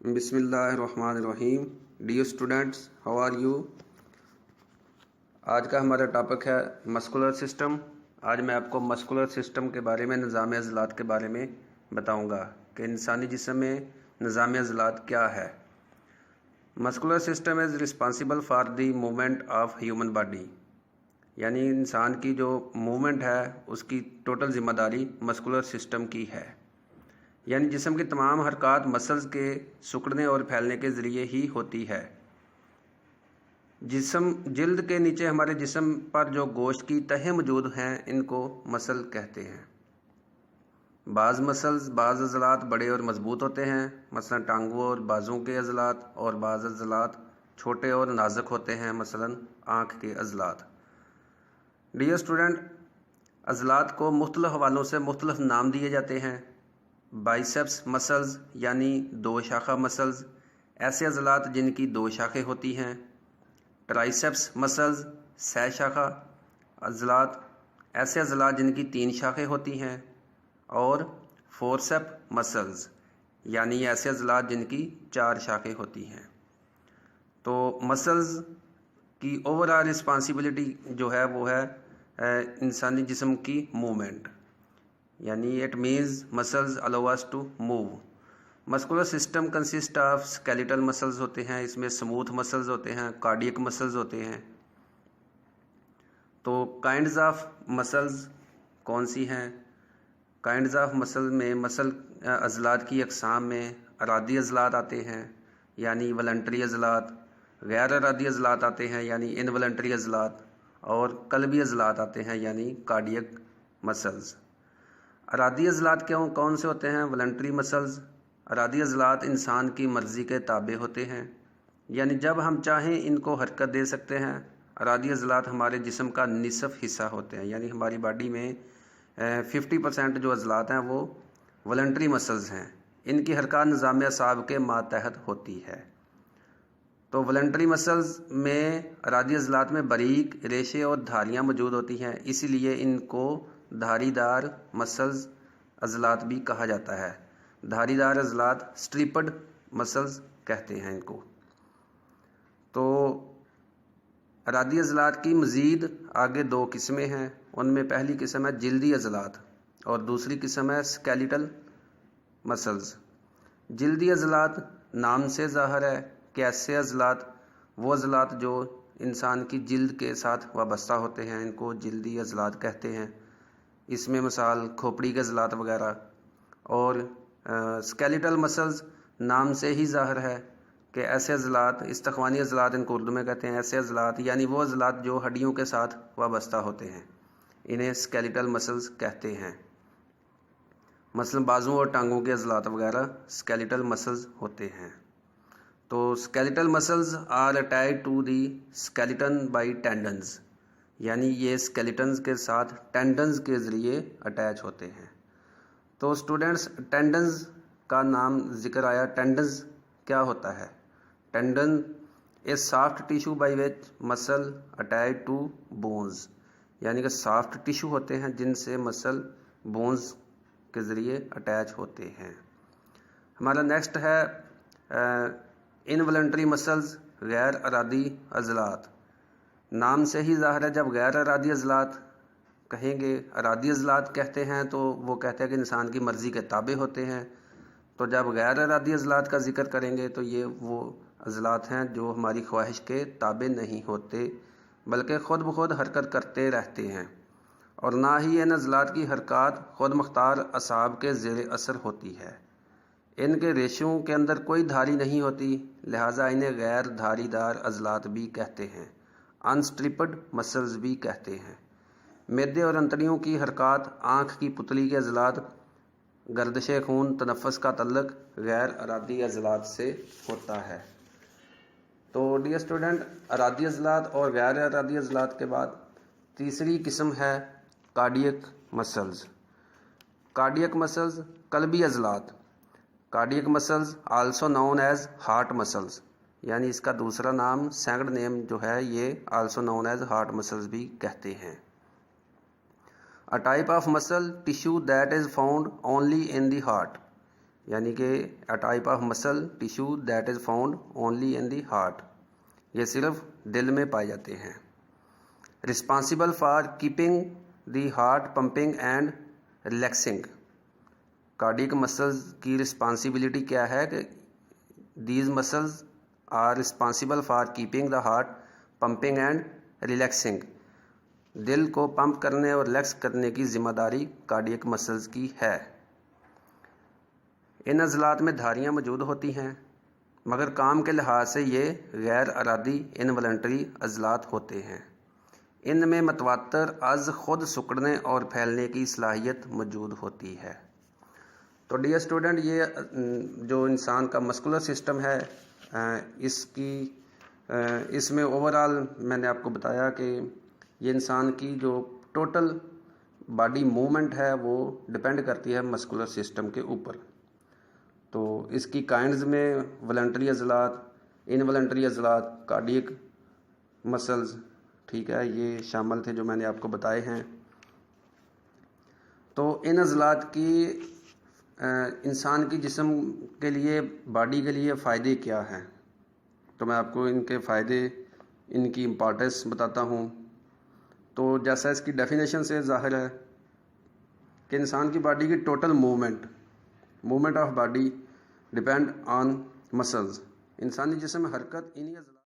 बिस्मिल्लाहिर्रहमानिर्रहीम। Dear students, how are you. आज का हमारा टॉपिक है मस्कुलर सिस्टम। आज मैं आपको मस्कुलर सिस्टम के बारे में, निज़ाम अज़लात के बारे में बताऊंगा कि इंसानी जिस्म में निज़ाम अज़लात क्या है। Muscular system is responsible for the movement of human body, यानी इंसान की जो मूवमेंट है उसकी टोटल ज़िम्मेदारी मस्कुलर सिस्टम की है। यानी जिस्म की तमाम हरकत मसल्स के सिकुड़ने और फैलने के ज़रिए ही होती है। जिल्द के नीचे हमारे जिस्म पर जो गोश्त की तहें मौजूद हैं, इनको मसल कहते हैं। बाज़ मसल्स, बाज़ अज़लात बड़े और मज़बूत होते हैं, मसलन टांगों और बाज़ों के अज़लात, और बाज़ अज़लात छोटे और नाजुक होते हैं, मसलन आँख के अज़लात। डियर स्टूडेंट, अज़लात को मुख्तलिफ़ हवालों से मुख्तलिफ़ नाम दिए जाते हैं। बाइसेप्स मसल्स यानी दो शाखा मसल्स, ऐसे अज़लात जिनकी दो शाखें होती हैं। ट्राइसेप्स मसल्स, सह शाखा अज़लात, ऐसे अज़लात जिनकी तीन शाखें होती हैं। और फोरसेप मसल्स, यानी ऐसे अज़लात जिनकी चार शाखें होती हैं। तो मसल्स की ओवरऑल रिस्पॉन्सिबिलिटी जो है वो है इंसानी जिस्म की मूवमेंट, यानी it means muscles allow us to move. Muscular system consist of skeletal muscles होते हैं, इसमें स्मूथ मसल्स होते हैं, कार्डियक मसल्स होते हैं। तो काइंड्स ऑफ मसल्स कौन सी हैं? काइंड्स ऑफ मसल में मसल अज़लात की अक़साम में अरादी अज़लात आते हैं, यानी वॉलंटरी अज़लात, गैर अरादी अज़लात आते हैं, यानी इनवॉलंटरी अज़लात, और कल्बी अज़लात आते हैं, यानी कार्डियक मसल्स। अरादी अज़लात कौन से होते हैं? Voluntary muscles. अरादी अज़लात इंसान की मर्ज़ी के ताबे होते हैं, यानी जब हम चाहें इनको हरकत दे सकते हैं। अरादी अज़लात हमारे जिस्म का निसफ़ हिस्सा होते हैं, यानी हमारी बॉडी में 50% जो अज़लात हैं वो वॉलंटरी मसल्स हैं। इनकी हरकत निज़ाम असाब के मातहत होती है। तो वॉलंटरी मसल्स में अरादी अज़लात में बारीक रेशे और धारियाँ मौजूद होती हैं, इसीलिए इनको धारीदार मसल्स अज़लात भी कहा जाता है। धारीदार अज़लात स्ट्रिपड मसल्स कहते हैं इनको। तो अरादी अज़लात की मज़ीद आगे दो किस्में हैं। उनमें पहली किस्म है जिल्दी अज़लात और दूसरी किस्म है स्केलेटल मसल्स। जिल्दी अज़लात नाम से ज़ाहिर है कि ऐसे अज़लात, वो अज़लात जो इंसान की जिल्द के साथ वाबस्ता होते हैं, इनको जिल्दी अज़लात कहते हैं। इसमें मिसाल खोपड़ी के अज़लात वगैरह। और स्केलेटल मसल्स नाम से ही ज़ाहिर है कि ऐसे अज़लात, इस्तख़वानी अज़लात इनको उर्दू में कहते हैं, ऐसे अज़लात यानी वो अज़लात जो हड्डियों के साथ वाबस्ता होते हैं, इन्हें स्केलेटल मसल्स कहते हैं। मसलन बाजुओं और टांगों के अज़लात वगैरह स्केलेटल मसल्स होते हैं। तो skeletal muscles are attached to the skeleton by tendons, यानी ये स्केलेटन्स के साथ टेंडन्स के ज़रिए अटैच होते हैं। तो स्टूडेंट्स, टेंडन्स का नाम ज़िक्र आया। टेंडन्स क्या होता है? Tendon a soft tissue by which muscle attach to bones, यानी कि सॉफ्ट टिश्यू होते हैं जिनसे मसल बोन्स के ज़रिए अटैच होते हैं। हमारा नेक्स्ट है इनवॉलंटरी मसल्स, गैर अरादी अज़लात। नाम से ही ज़ाहिर है, जब गैर अरादी अज़लात कहेंगे, अरादी अज़लात कहते हैं तो वो कहते हैं कि इंसान की मर्ज़ी के ताबे होते हैं। तो जब गैर अरादी अज़लात का जिक्र करेंगे तो ये वो अज़लात हैं जो हमारी ख्वाहिश के ताबे नहीं होते, बल्कि ख़ुद ब खुद हरकत करते रहते हैं, और ना ही इन अज़लात की हरकत ख़ुद मुख्तार असाब के ज़ेर असर होती है। इनके रेशों के अंदर कोई धारी नहीं होती, लिहाजा इन्हें गैर धारीदार अज़लात भी कहते हैं, अनस्ट्रिपड मसल्स भी कहते हैं। मैदे और अंतड़ियों की हरकत, आँख की पुतली के अज़लात, गर्दिश खून, तनफ़्फ़ुस का तल्लुक़ गैर अरादी अज़लात से होता है। तो डियर स्टूडेंट, अरादी अज़लात और गैर अरादी अज़लात के बाद तीसरी किस्म है कार्डियक मसल्स। कार्डियक मसल्स कल्बी अज़लात। Cardiac muscles also known as heart muscles, यानी इसका दूसरा नाम, सेकंड नेम जो है, ये also known as heart muscles भी कहते हैं। A type of muscle tissue that is found only in the heart, यानी कि a type of muscle tissue that is found only in the heart, ये सिर्फ दिल में पाए जाते हैं। Responsible for keeping the heart pumping and relaxing, cardiac muscles की रिस्पॉन्सिबिलिटी क्या है कि these muscles are responsible for keeping the heart pumping and relaxing, दिल को पंप करने और रिलैक्स करने की जिम्मेदारी कार्डियक मसल्स की है। इन अज़लात में धारियाँ मौजूद होती हैं, मगर काम के लिहाज से ये गैर अरादी इनवॉलंटरी अज़लात होते हैं। इनमें मतवातर अज़ खुद सिकुड़ने और फैलने की सलाहियत मौजूद होती है। तो डियर स्टूडेंट, ये जो इंसान का मस्कुलर सिस्टम है इसमें ओवरऑल मैंने आपको बताया कि ये इंसान की जो टोटल बॉडी मूवमेंट है वो डिपेंड करती है मस्कुलर सिस्टम के ऊपर। तो इसकी काइंड्स में वॉलंटरी अज़लात, इनवॉलंटरी अज़लात, कार्डियक मसल्स, ठीक है, ये शामिल थे जो मैंने आपको बताए हैं। तो इन अज़लात की इंसान की जिस्म के लिए, बॉडी के लिए फ़ायदे क्या हैं, तो मैं आपको इनके फ़ायदे, इनकी इम्पॉर्टेंस बताता हूँ। तो जैसा इसकी डेफिनेशन से ज़ाहिर है कि इंसान की बॉडी की total movement of body depend on muscles, इंसानी जिस्म में हरकत इन्हीं